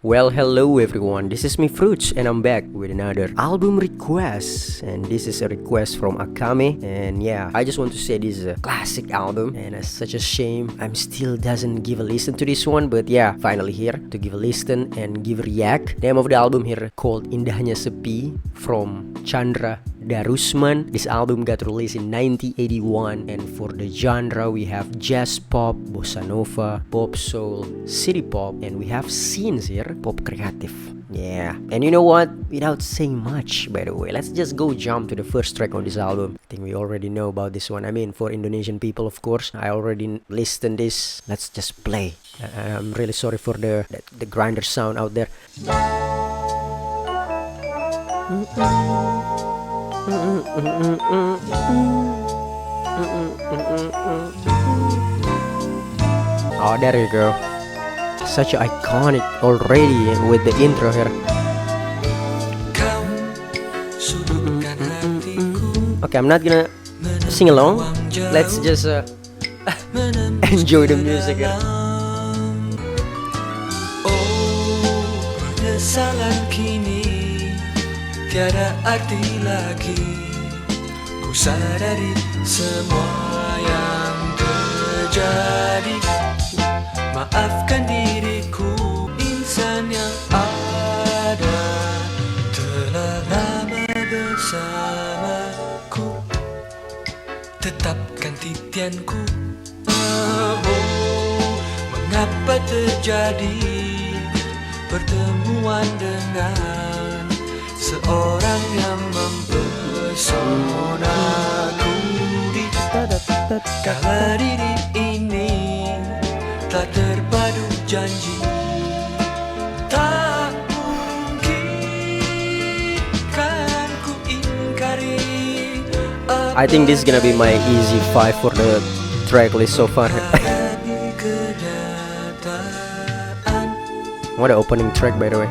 Well, hello everyone, this is me Fruits and I'm back with another album request. And this is a request from Akame. And yeah, I just want to say this is a classic album and it's such a shame I'm still doesn't give a listen to this one. But yeah, finally here to give a listen and give a react. Name of the album here called Indahnya Sepi from Candra Darusman. This album got released in 1981 and for the genre we have jazz pop, bossa nova, pop soul, city pop, and we have scenes here, pop creative. Yeah, and you know what? Without saying much, by the way, let's just go jump to the first track on this album. I think we already know about this one. I mean, for Indonesian people, of course, I already listened this. Let's just play. I'm really sorry for the grinder sound out there. Oh, there you go. Such an iconic already with the intro here. Okay, I'm not gonna sing along. Let's just enjoy the music here. Oh, penyesalan kini tiada arti lagi. Ku sadari semua yang terjadi. Maafkan diriku, insan yang ada telah lama bersamaku. Tetapkan titianku. Oh, mengapa terjadi pertemuan dengan seorang yang mempesonaku di kala diri ini telah terpadu janji. Tak mungkin kan ku ingkari. I think this is gonna be my easy 5 for the track list so far. What an opening track, by the way.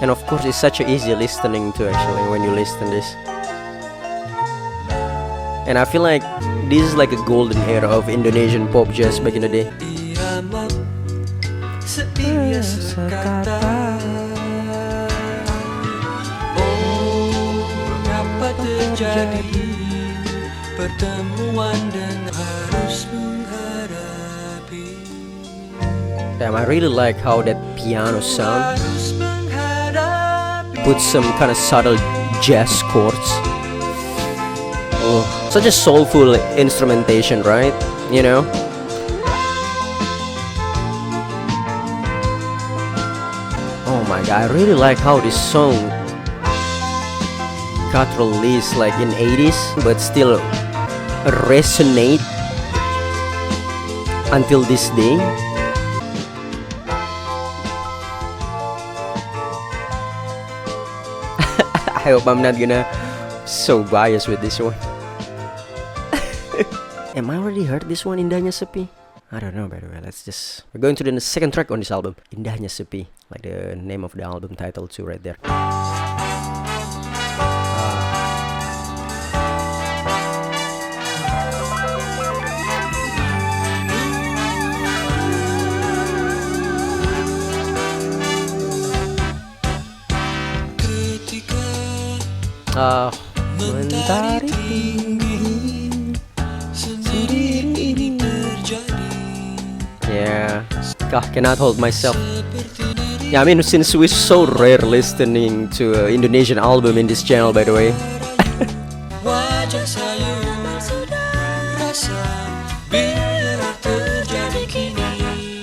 And of course it's such a easy listening to actually when you listen this. And I feel like this is like a golden era of Indonesian pop jazz back in the day. Oh, mengapa terjadi pertemuan dengan harus menghadapi. Damn, I really like how that piano sound puts some kind of subtle jazz chords. Oh, such a soulful instrumentation, right? You know? Oh my god, I really like how this song got released like in 80s, but still resonate until this day. I hope I'm not gonna so biased with this one. Am I already heard this one, Indahnya Sepi? I don't know, by the way. We're going to the second track on this album, Indahnya Sepi, like the name of the album title too, right there. Mentari tinggi sendiri ini terjadi. Yeah, God, cannot hold myself. Yeah, I mean, since we're so rare listening to Indonesian album in this channel, by the way. Wajah saya rasa biar terjadi kini.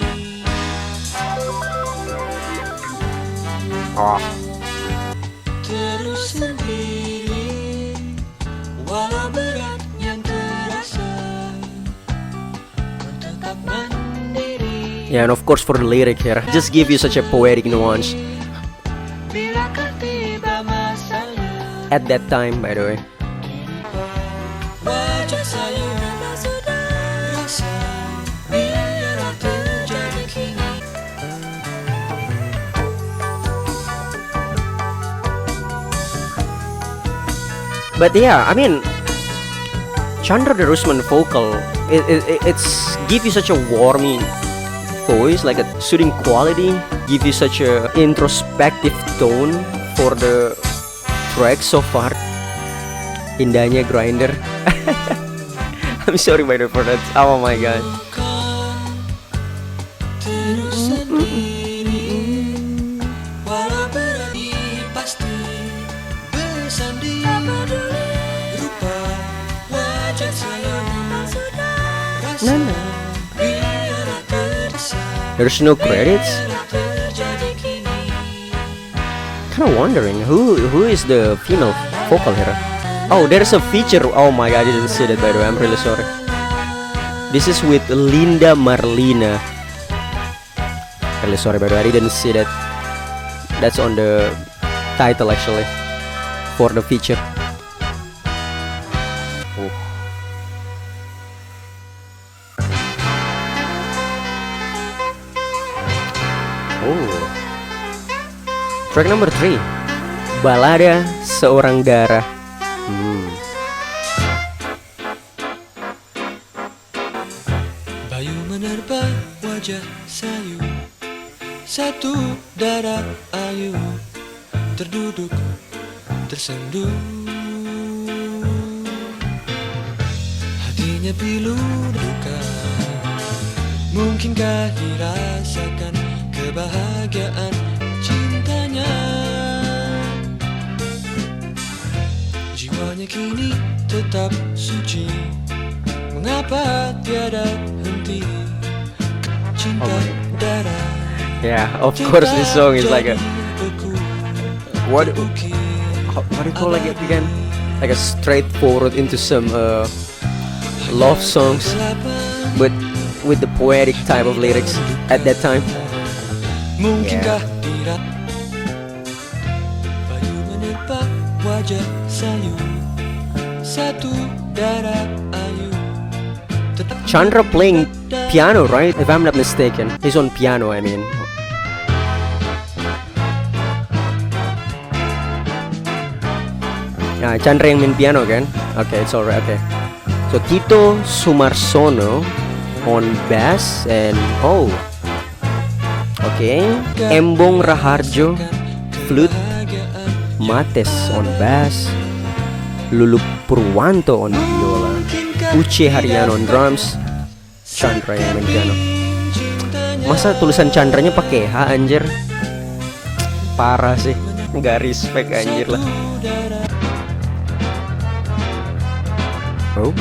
Oh. Terus sendiri walau berat yang terasa tetap mandiri. Yeah, and of course for the lyric here, just give you such a poetic nuance. Bilakah tiba masanya At that time, by the way. wajah saya sudah rasa biar terjadi kini. But yeah, I mean, Candra Darusman vocal, it's give you such a warming voice, like a soothing quality, give you such a introspective tone for the track so far. Indahnya grinder. I'm sorry by the for that. Oh my god. Terus sendiri, walau berani pasti bersanding. Rupa wajah saya rasa biarlah terdesak. There's no credits. Terjadi kini. Kind of wondering who is the female vocal here. Oh, there's a feature. Oh my god, I didn't see that by the way. I'm really sorry. This is with Linda Marlina. Really sorry by the way, I didn't see that. That's on the title actually for the feature. Oh. Oh. Track number 3, Ballada, Seorang, Dara. Bayu menerpa wajah sayu, satu dara ayu, terduduk tersenduh. Hatinya pilu duka, mungkinkah dirasakan kebahagiaan cintanya? Jiwanya kini tetap suci, mengapa tiada henti? Cinta dara. Yeah, of course this song is like a what do you call it again? Like a straightforward into some love songs, but with the poetic type of lyrics at that time. Mungkinkah tidak bayu menerpa wajah sayu, satu dara ayu. Chandra playing piano, right? If I'm not mistaken, he's on piano. I mean. Nah, Chandra yang main piano kan? Okay, it's alright. Okay. So Tito Sumarsono on bass and okay, Embong Raharjo flute, Mates on bass, Lulu Purwanto on viola, Uche Haryano on drums, Chandra yang main piano. Masa tulisan Chandranya pakai H anjir? Parah sih, nggak respect anjir lah. Oh.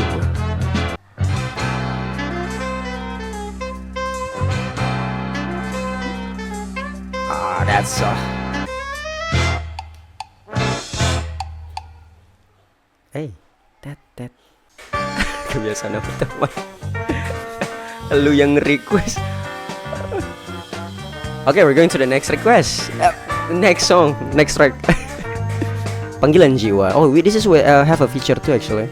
That's hey, that kebiasaan apa teman? Lu yang request. Okay, we're going to the next request. Next song, next track. Panggilan Jiwa. Oh, this is where have a feature too actually.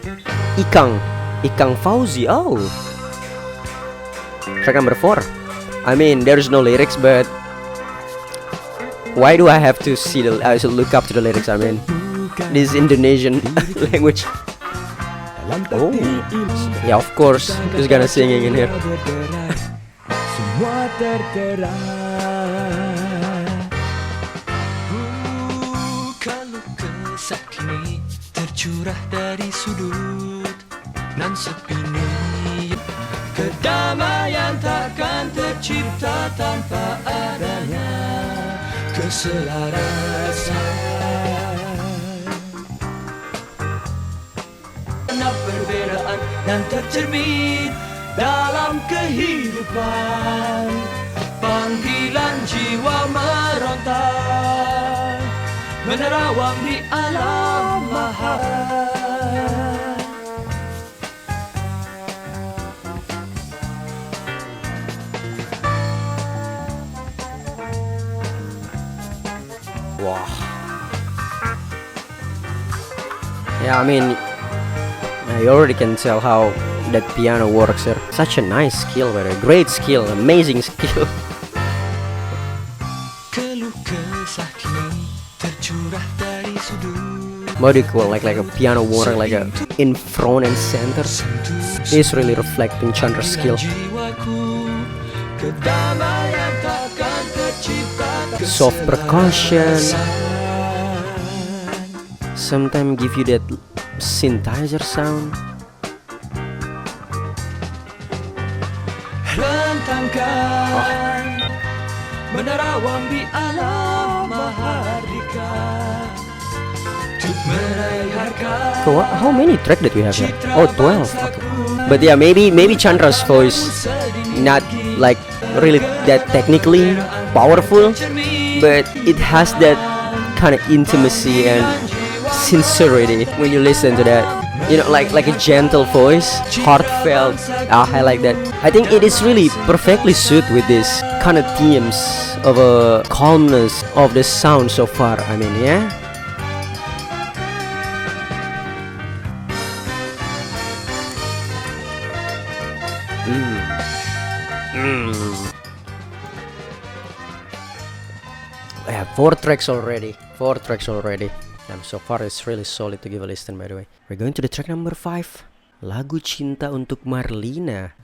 Ikang Fauzi. Oh, track number 4. I mean, there's no lyrics, but why do I have to see the? I should look up to the lyrics. I mean, this is Indonesian language. Oh, yeah, of course. Who's gonna singing in here? Semua tertera. Kalau kesah kini tercurah dari sudut nan sepi ini, kedamaian takkan tercipta tanpa adanya keselarasan. Karena perbedaan dan tercermin dalam kehidupan, panggilan jiwa meronta, menerawang di alam mahal. Wow. Yeah, I mean, you already can tell how that piano works here. Such a nice skill, but a great skill, amazing skill. Keluh kesah kini tercurah dari sudut. What do you call like a piano work like a in front and center? It's really reflecting Chandra's skill. Jiwaku, kedamaian takkan tercipta. Soft percussion, sometimes give you that synthesizer sound. Rentangkan menerawang di alam mahardika untuk meraih harga. So how many track that we have here? Oh, 12. Okay. But yeah, maybe Chandra's voice not like really that technically powerful, but it has that kind of intimacy and sincerity when you listen to that. You know, like a gentle voice, heartfelt. I like that. I think it is really perfectly suited with this kind of themes of a calmness of the sound so far. I mean, yeah. I have 4 tracks already. 4 tracks already. And so far it's really solid to give a listen, by the way. We're going to the track number 5. Lagu Cinta untuk Marlina.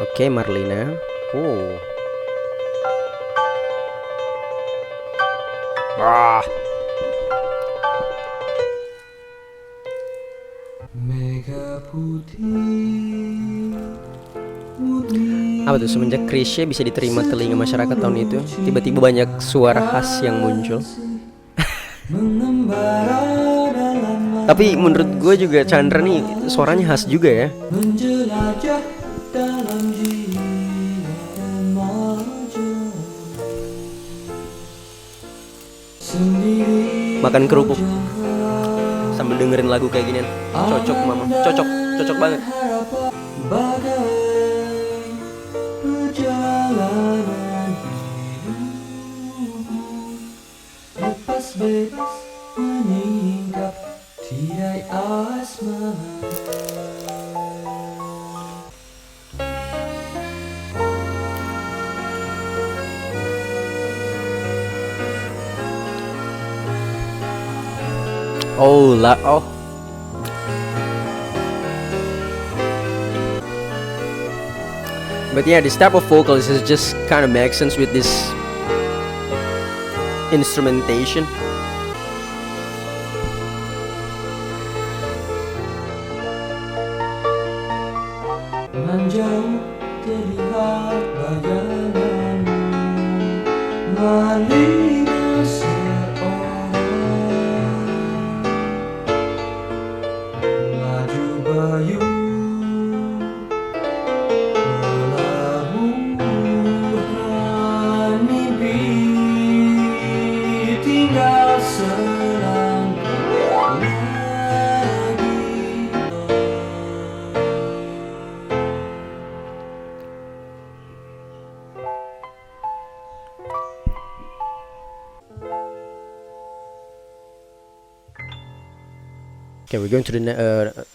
Oke, Marlina. Oh. Ah. Mega putih. Apa tuh, semenjak Krisye bisa diterima telinga masyarakat tahun itu, tiba-tiba banyak suara khas yang muncul. Tapi menurut gue juga Chandra nih suaranya khas juga ya. Menjelajah dalam jiwa dan maju sendiri. Makan kerupuk sambil dengerin lagu kayak ginian. Cocok mama, cocok banget. Bagai perjalanan hidup, lepas bebas menyingkap tirai asmara. Oh. But yeah, this type of vocals is just kind of makes sense with this instrumentation. Menjauh terlihat bayangan marlina seorang, maju bayu pelabuhan mimpi, tinggal selangkah lagi. Okay, we're going to the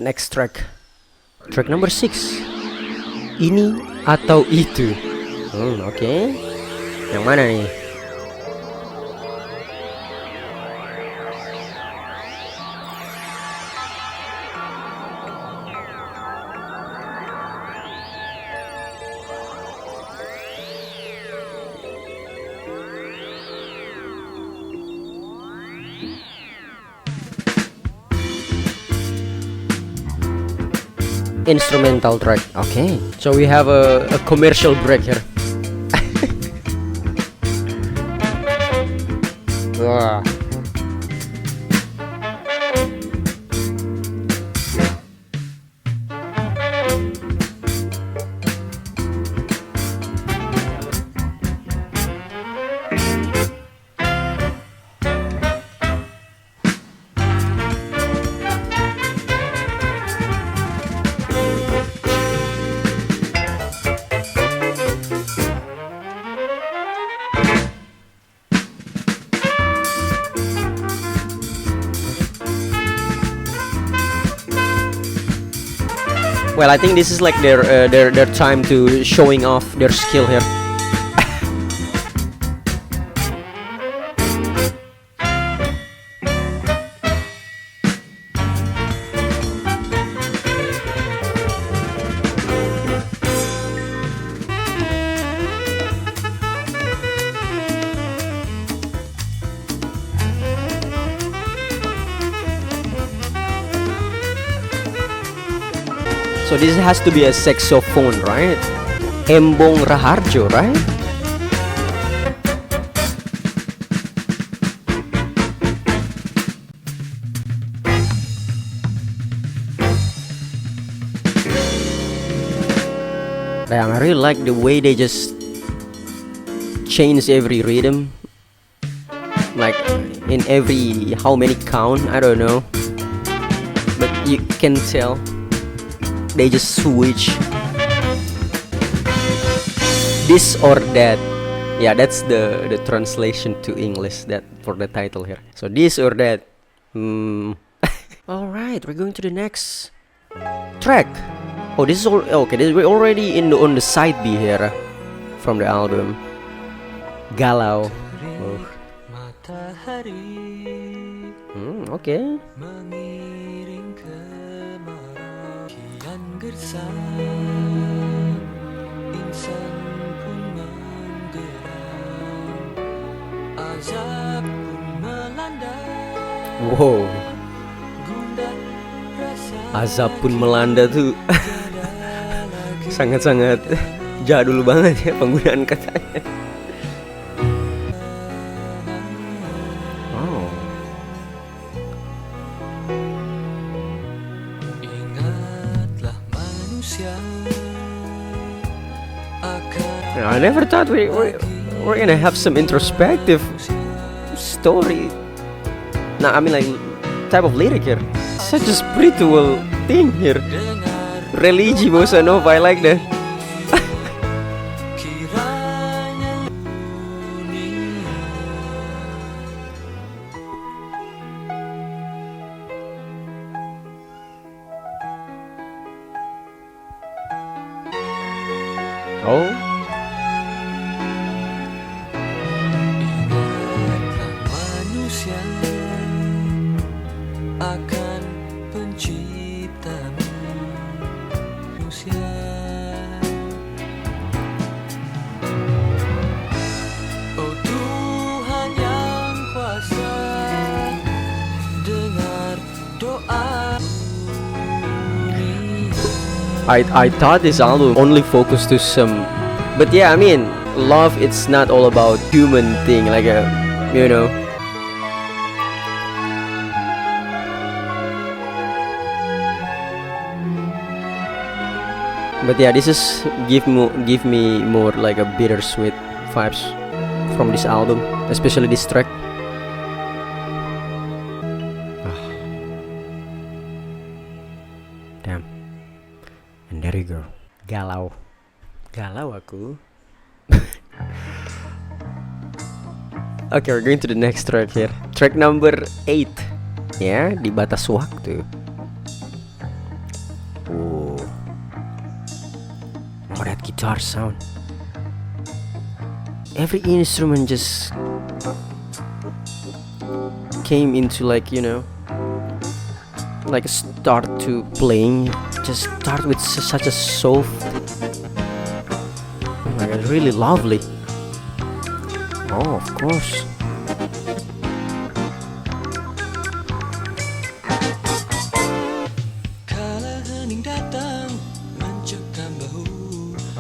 next track. Track number 6. Ini atau itu. Oke. Yang mana nih? Instrumental track. Okay, so we have a commercial break here. Wah. Well, I think this is like their time to showing off their skill here. So this has to be a saxophone, right? Embong Raharjo, right? I really like the way they just change every rhythm, like in every how many count, I don't know, but you can tell they just switch this or that. Yeah, that's the translation to English that for the title here. So this or that. All right, we're going to the next track. Oh, this is all okay. We're already on the side B here from the album Galau. Oh. Okay. Wow. Azab pun melanda tuh sangat-sangat jadul banget ya penggunaan katanya. Oh. I never thought we're gonna have some introspective story. Nah, I mean like type of lyric here. Such a spiritual thing here. Religi bossa nova, I like that. Oh. I thought this album only focused to some, but yeah, I mean, love, it's not all about human thing, like a, you know. But yeah, this is give me more like a bittersweet vibes from this album, especially this track. Damn. And there you go. Galau aku. Okay, we're going to the next track here. Track number 8. Ya, di batas waktu. Oh, that guitar sound. Every instrument just came into like, you know, like start to playing. Just start with such a soft, oh my god, really lovely. Oh, of course.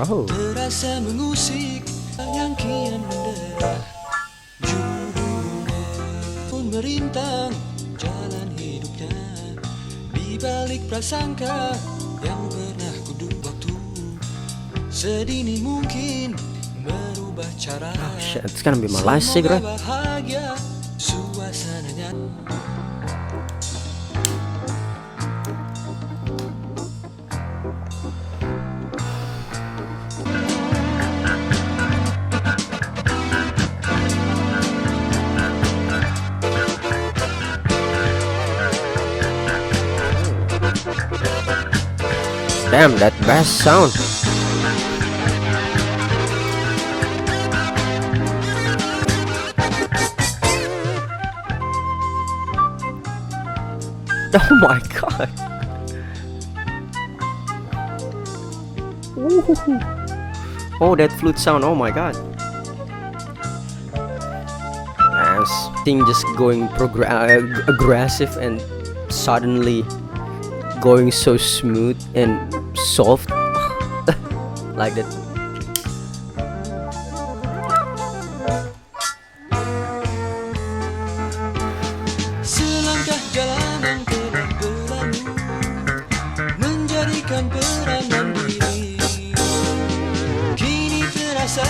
Oh. Terasa mengusik yang kian menderah. Judulnya pun merintang jalan hidupnya di balik prasangka yang pernah kuduga waktu sedini mungkin merubah cara. Oh shit, it's gonna be my last cigarette. Bahagia suasananya. Damn, that bass sound. Oh my god. Ooh. Oh, that flute sound. Oh my god. Thing just going aggressive and suddenly going so smooth, and soft like that. Selangkah jalan yang telah berlalu menjadikan perangan diri kini terasa.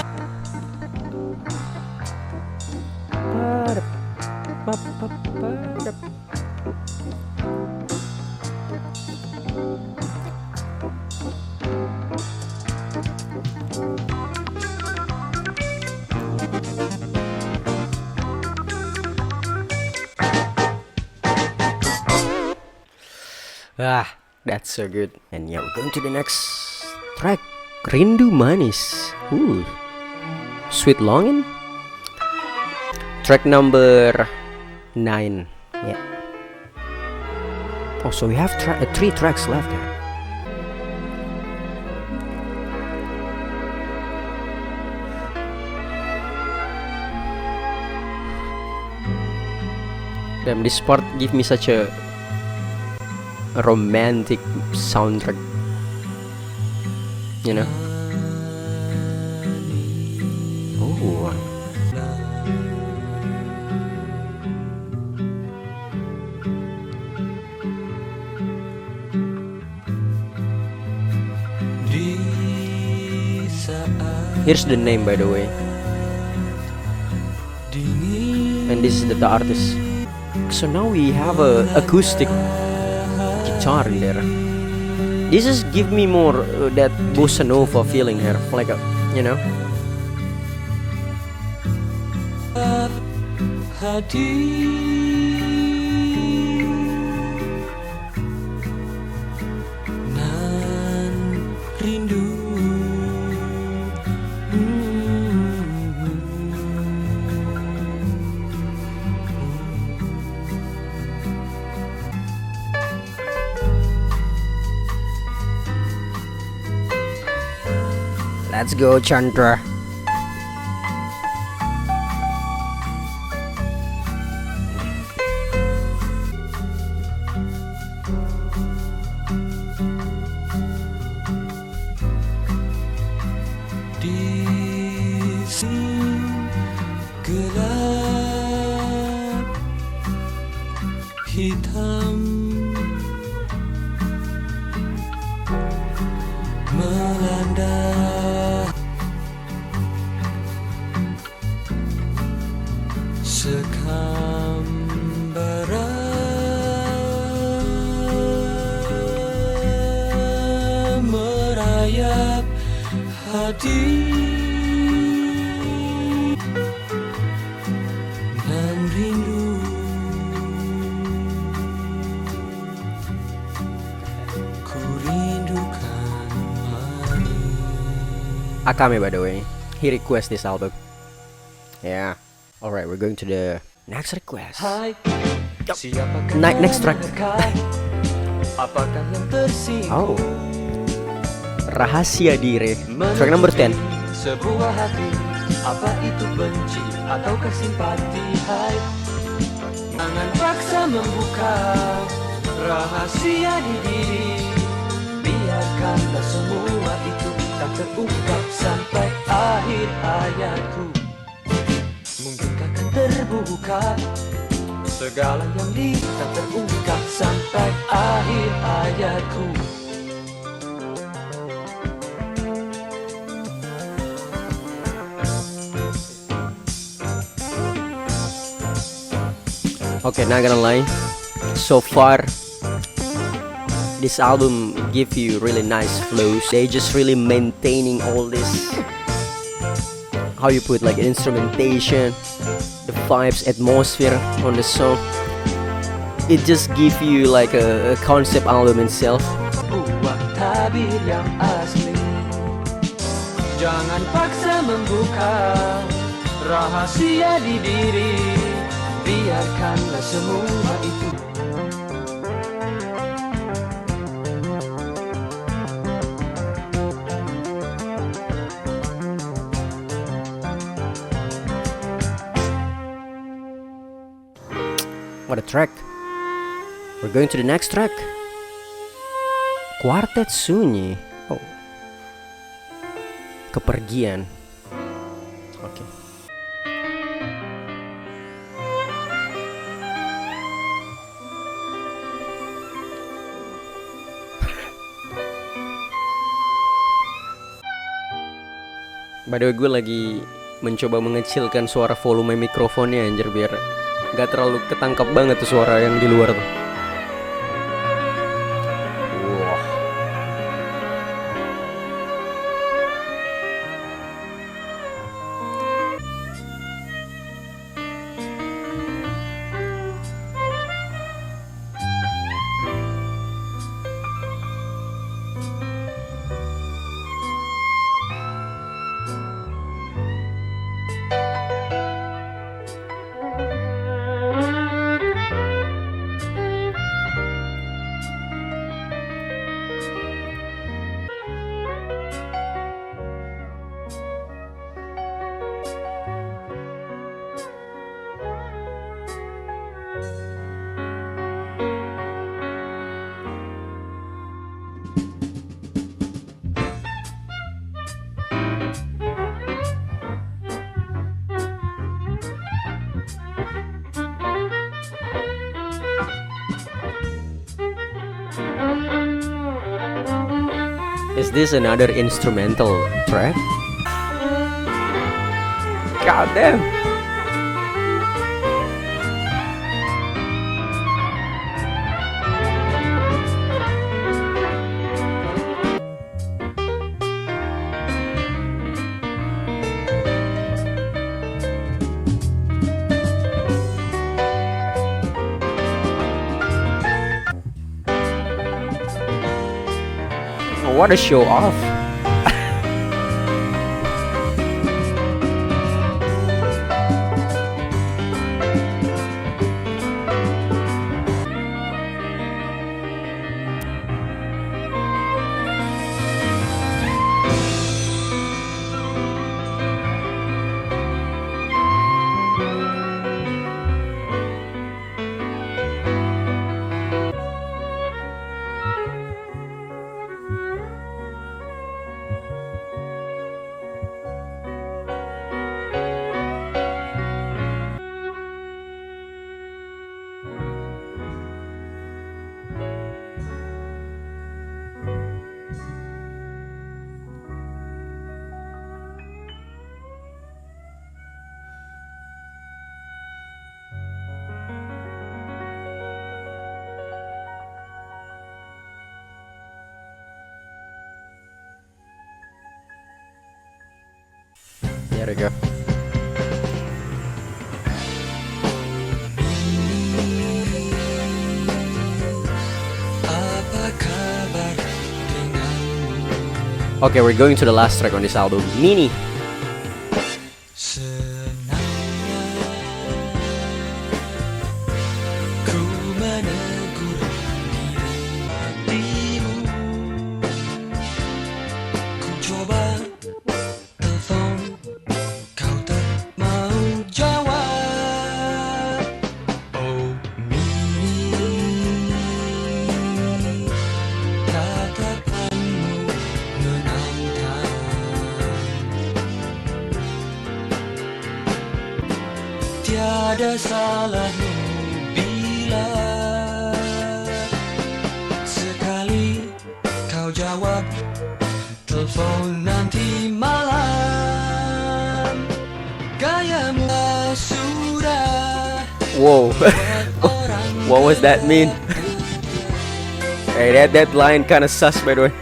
Ah, that's so good. And yeah, we're going to the next track. Rindu manis. Ooh. Sweet longing. Track number 9. Yeah. Oh, so we have 3 tracks left. Damn, this part give me such a romantic soundtrack, you know. Oh, here's the name, by the way, and this is the artist. So now we have a acoustic guitar in there. This is give me more that bossa nova feeling here, like a, you know. Nan rindu. Let's go, Chandra. Di sini gelap hitam melanda. Sekambara merayap hati dan rindu. Ku rindukan manis. Akame, by the way, he request this album. Yeah. Alright, we're going to the next request. Next track. Apakah yang tersinggung? Oh, Rahasia, Diri. Track number 10. Sebuah hati, apa itu benci ataukah simpati? Hai, jangan paksa membuka rahasia di diri. Biarkanlah semua itu tak terungkap sampai akhir hayatku. Mungkinkah akan terbuka segala yang tak terungkap sampai akhir hayatku. Okay, not gonna lie, so far this album give you really nice flows. They just really maintaining all this, how you put like instrumentation, the vibes, atmosphere on the song. It just give you like a concept album itself. Buat tabir yang asli, jangan paksa membuka rahasia di diri. Biarkanlah semua itu. What a track. We're going to the next track. Kwartet Sunyi. Oh. Kepergian. Oke. By the way, gue lagi mencoba mengecilkan suara volume mikrofonnya anjir biar gak terlalu ketangkap banget tuh suara yang di luar tuh. Wah. Is this another instrumental track? God damn. What a show off. There we go. Okay, we're going to the last track on this album, Minnie. Tiada salahmu bila sekali kau jawab telepon nanti malam. Gayamu sudah. Whoa. What was that mean? Hey, that line kind of sus, by the way.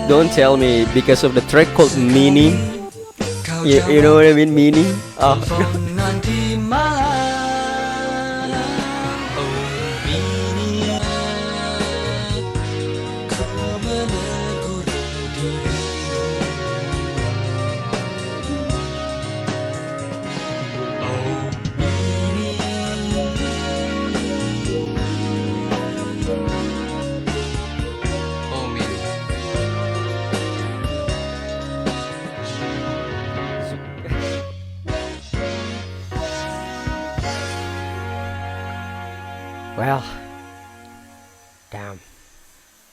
Don't tell me because of the track called Minnie. You know what I mean, Minnie? Oh. Well, damn.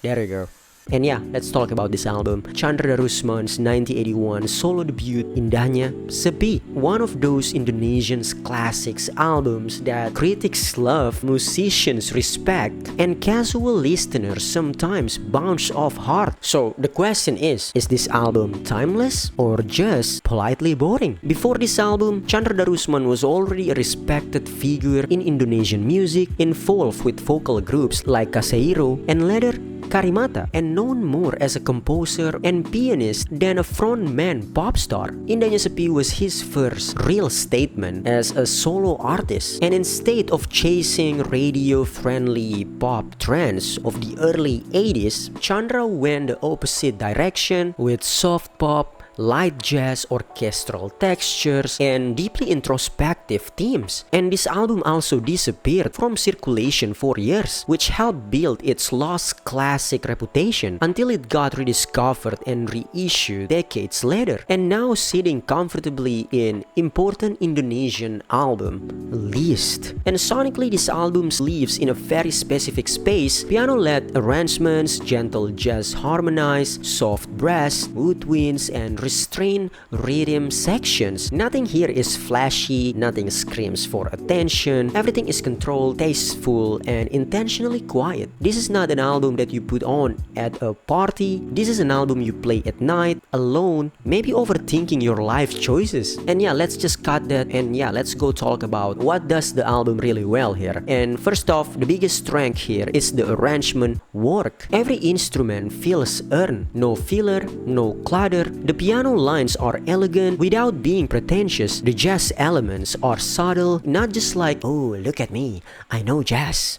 There you go. And yeah, let's talk about this album. Candra Darusman's 1981 solo debut, Indahnya Sepi. One of those Indonesian classics albums that critics love, musicians respect, and casual listeners sometimes bounce off hard. So the question is this album timeless or just politely boring? Before this album, Candra Darusman was already a respected figure in Indonesian music, involved with vocal groups like Kaseiro and later Karimata, and known more as a composer and pianist than a frontman pop star. Indahnya Sepi was his first real statement as a solo artist, and instead of chasing radio-friendly pop trends of the early 80s, Chandra went the opposite direction with soft pop, light jazz, orchestral textures, and deeply introspective themes. And this album also disappeared from circulation for years, which helped build its lost classic reputation until it got rediscovered and reissued decades later, and now sitting comfortably in important Indonesian album list. And sonically, this album lives in a very specific space: piano-led arrangements, gentle jazz harmonies, soft brass, woodwinds, and restrained rhythm sections. Nothing here is flashy, nothing screams for attention. Everything is controlled, tasteful, and intentionally quiet. This is not an album that you put on at a party. This is an album you play at night, alone, maybe overthinking your life choices. And yeah, let's just cut that and yeah, let's go talk about what does the album really well here. And first off, the biggest strength here is the arrangement work. Every instrument feels earned, no filler, no clutter. The piano lines are elegant without being pretentious. The jazz elements are subtle, not just like, oh, look at me, I know jazz.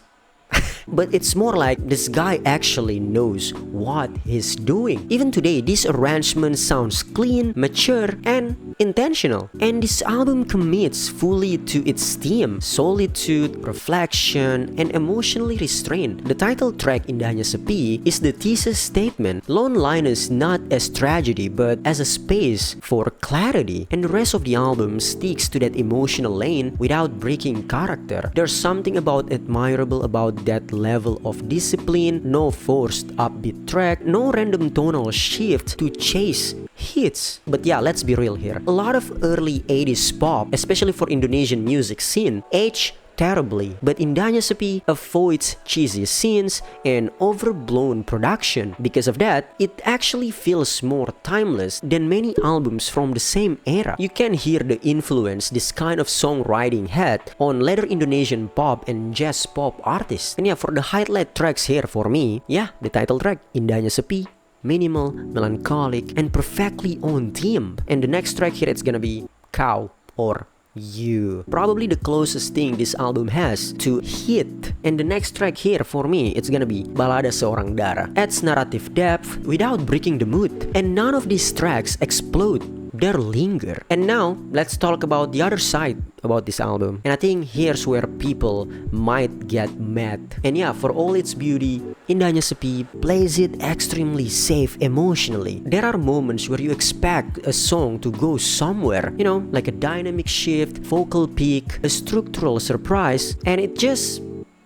But it's more like this guy actually knows what he's doing. Even today, this arrangement sounds clean, mature, and intentional. And this album commits fully to its theme: solitude, reflection, and emotionally restraint. The title track, Indahnya Sepi, is the thesis statement. Loneliness not as tragedy, but as a space for clarity. And the rest of the album sticks to that emotional lane without breaking character. There's something admirable about that level of discipline. No forced upbeat track, no random tonal shift to chase hits. But yeah, let's be real here. A lot of early 80s pop, especially for Indonesian music scene, aged terribly, but Indahnya Sepi avoids cheesy scenes and overblown production. Because of that, it actually feels more timeless than many albums from the same era. You can hear the influence this kind of songwriting had on later Indonesian pop and jazz pop artists. And yeah, for the highlight tracks here for me, yeah, the title track, Indahnya Sepi, minimal, melancholic, and perfectly on theme. And the next track here, it's gonna be Kau or You. Probably the closest thing this album has to hit. And the next track here for me, it's gonna be Ballada Seorang Dara. Adds narrative depth without breaking the mood. And none of these tracks explode. They linger. And now, let's talk about the other side about this album. And I think here's where people might get mad. And yeah, for all its beauty, Indahnya Sepi plays it extremely safe emotionally. There are moments where you expect a song to go somewhere, you know, like a dynamic shift, vocal peak, a structural surprise, and it just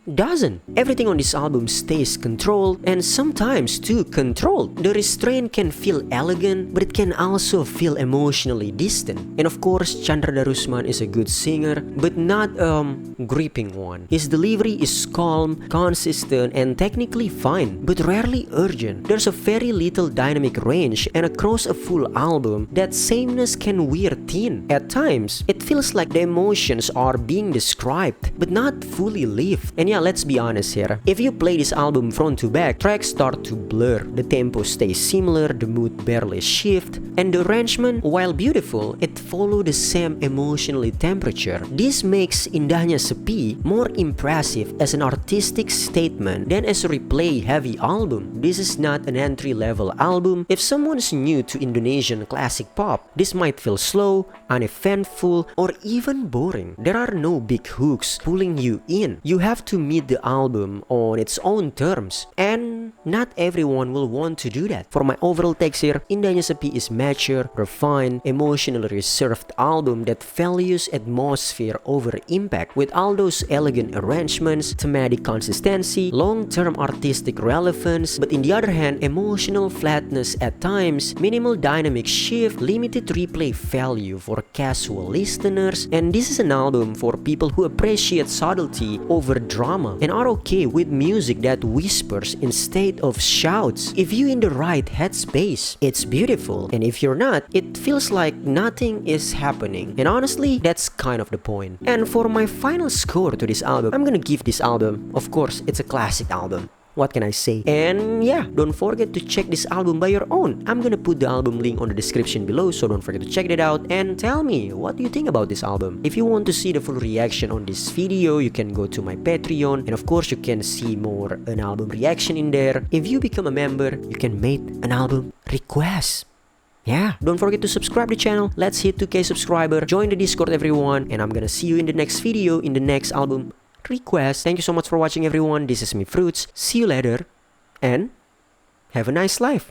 doesn't. Everything on this album stays controlled, and sometimes too controlled. The restraint can feel elegant, but it can also feel emotionally distant. And of course, Candra Darusman is a good singer, but not a gripping one. His delivery is calm, consistent, and technically fine, but rarely urgent. There's a very little dynamic range, and across a full album, that sameness can wear thin. At times, it feels like the emotions are being described, but not fully lived. And yeah, let's be honest here. If you play this album front to back, tracks start to blur. The tempo stays similar, the mood barely shift, and the arrangement, while beautiful, it follows the same emotionally temperature. This makes Indahnya Sepi more impressive as an artistic statement than as a replay-heavy album. This is not an entry-level album. If someone's new to Indonesian classic pop, this might feel slow, uneventful, or even boring. There are no big hooks pulling you in. You have to meet the album on its own terms, and not everyone will want to do that. For my overall takes here, Indahnya Sepi is mature, refined, emotionally reserved album that values atmosphere over impact, with all those elegant arrangements, thematic consistency, long-term artistic relevance, but in the other hand, emotional flatness at times, minimal dynamic shift, limited replay value for casual listeners, and this is an album for people who appreciate subtlety over drama and are okay with music that whispers instead of shouts. If you're in the right headspace, it's beautiful, and if you're not, it feels like nothing is happening. And honestly, that's kind of the point. And for my final score to this album, I'm gonna give this album, of course, it's a classic album. What can I say? And yeah, don't forget to check this album by your own. I'm gonna put the album link on the description below, so don't forget to check it out and tell me what do you think about this album. If you want to see the full reaction on this video, you can go to my Patreon, and of course you can see more an album reaction in there. If you become a member, you can make an album request. Yeah, don't forget to subscribe to the channel. Let's hit 2K subscriber. Join the Discord, everyone, and I'm gonna see you in the next video, in the next album request. Thank you so much for watching, everyone. This is me, Fruits. See you later, and have a nice life.